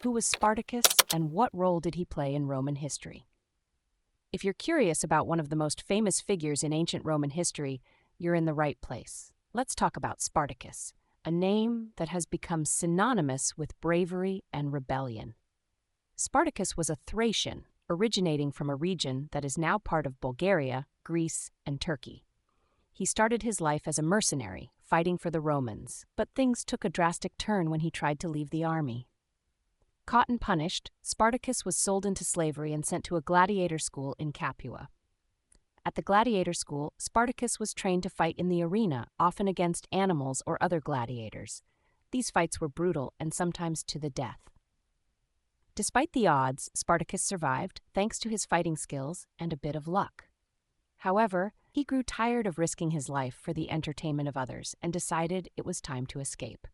Who was Spartacus, and what role did he play in Roman history? If you're curious about one of the most famous figures in ancient Roman history, you're in the right place. Let's talk about Spartacus, a name that has become synonymous with bravery and rebellion. Spartacus was a Thracian, originating from a region that is now part of Bulgaria, Greece, and Turkey. He started his life as a mercenary, fighting for the Romans, but things took a drastic turn when he tried to leave the army. Caught and punished, Spartacus was sold into slavery and sent to a gladiator school in Capua. At the gladiator school, Spartacus was trained to fight in the arena, often against animals or other gladiators. These fights were brutal and sometimes to the death. Despite the odds, Spartacus survived thanks to his fighting skills and a bit of luck. However, he grew tired of risking his life for the entertainment of others and decided it was time to escape.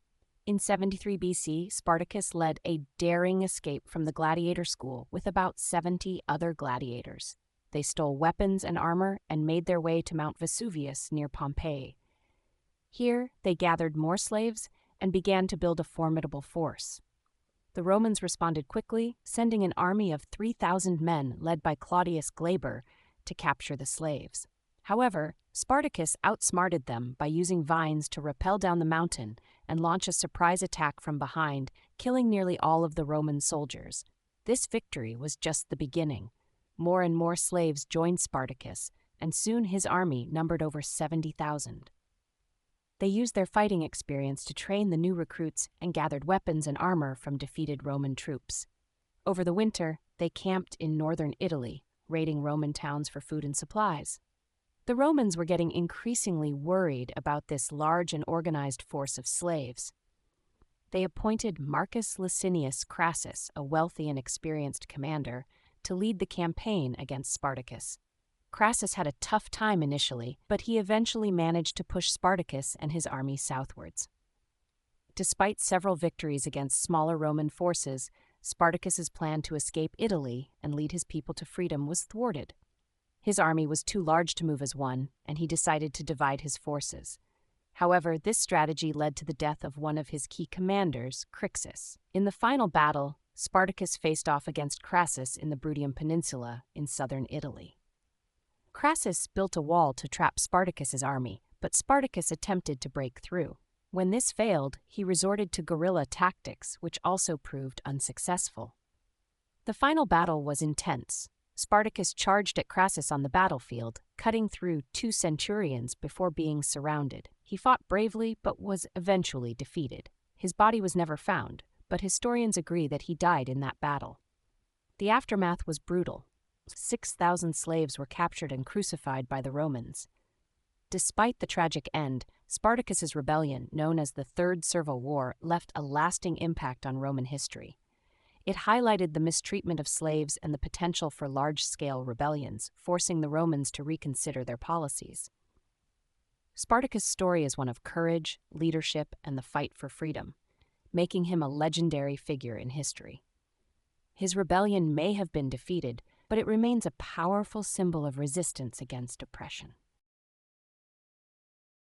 In 73 BC, Spartacus led a daring escape from the gladiator school with about 70 other gladiators. They stole weapons and armor and made their way to Mount Vesuvius near Pompeii. Here, they gathered more slaves and began to build a formidable force. The Romans responded quickly, sending an army of 3,000 men led by Claudius Glaber to capture the slaves. However, Spartacus outsmarted them by using vines to rappel down the mountain and launch a surprise attack from behind, killing nearly all of the Roman soldiers. This victory was just the beginning. More and more slaves joined Spartacus, and soon his army numbered over 70,000. They used their fighting experience to train the new recruits and gathered weapons and armor from defeated Roman troops. Over the winter, they camped in northern Italy, raiding Roman towns for food and supplies. The Romans were getting increasingly worried about this large and organized force of slaves. They appointed Marcus Licinius Crassus, a wealthy and experienced commander, to lead the campaign against Spartacus. Crassus had a tough time initially, but he eventually managed to push Spartacus and his army southwards. Despite several victories against smaller Roman forces, Spartacus's plan to escape Italy and lead his people to freedom was thwarted. His army was too large to move as one, and he decided to divide his forces. However, this strategy led to the death of one of his key commanders, Crixus. In the final battle, Spartacus faced off against Crassus in the Bruttium Peninsula in southern Italy. Crassus built a wall to trap Spartacus's army, but Spartacus attempted to break through. When this failed, he resorted to guerrilla tactics, which also proved unsuccessful. The final battle was intense. Spartacus charged at Crassus on the battlefield, cutting through 2 centurions before being surrounded. He fought bravely, but was eventually defeated. His body was never found, but historians agree that he died in that battle. The aftermath was brutal. 6,000 slaves were captured and crucified by the Romans. Despite the tragic end, Spartacus's rebellion, known as the Third Servile War, left a lasting impact on Roman history. It highlighted the mistreatment of slaves and the potential for large-scale rebellions, forcing the Romans to reconsider their policies. Spartacus' story is one of courage, leadership, and the fight for freedom, making him a legendary figure in history. His rebellion may have been defeated, but it remains a powerful symbol of resistance against oppression.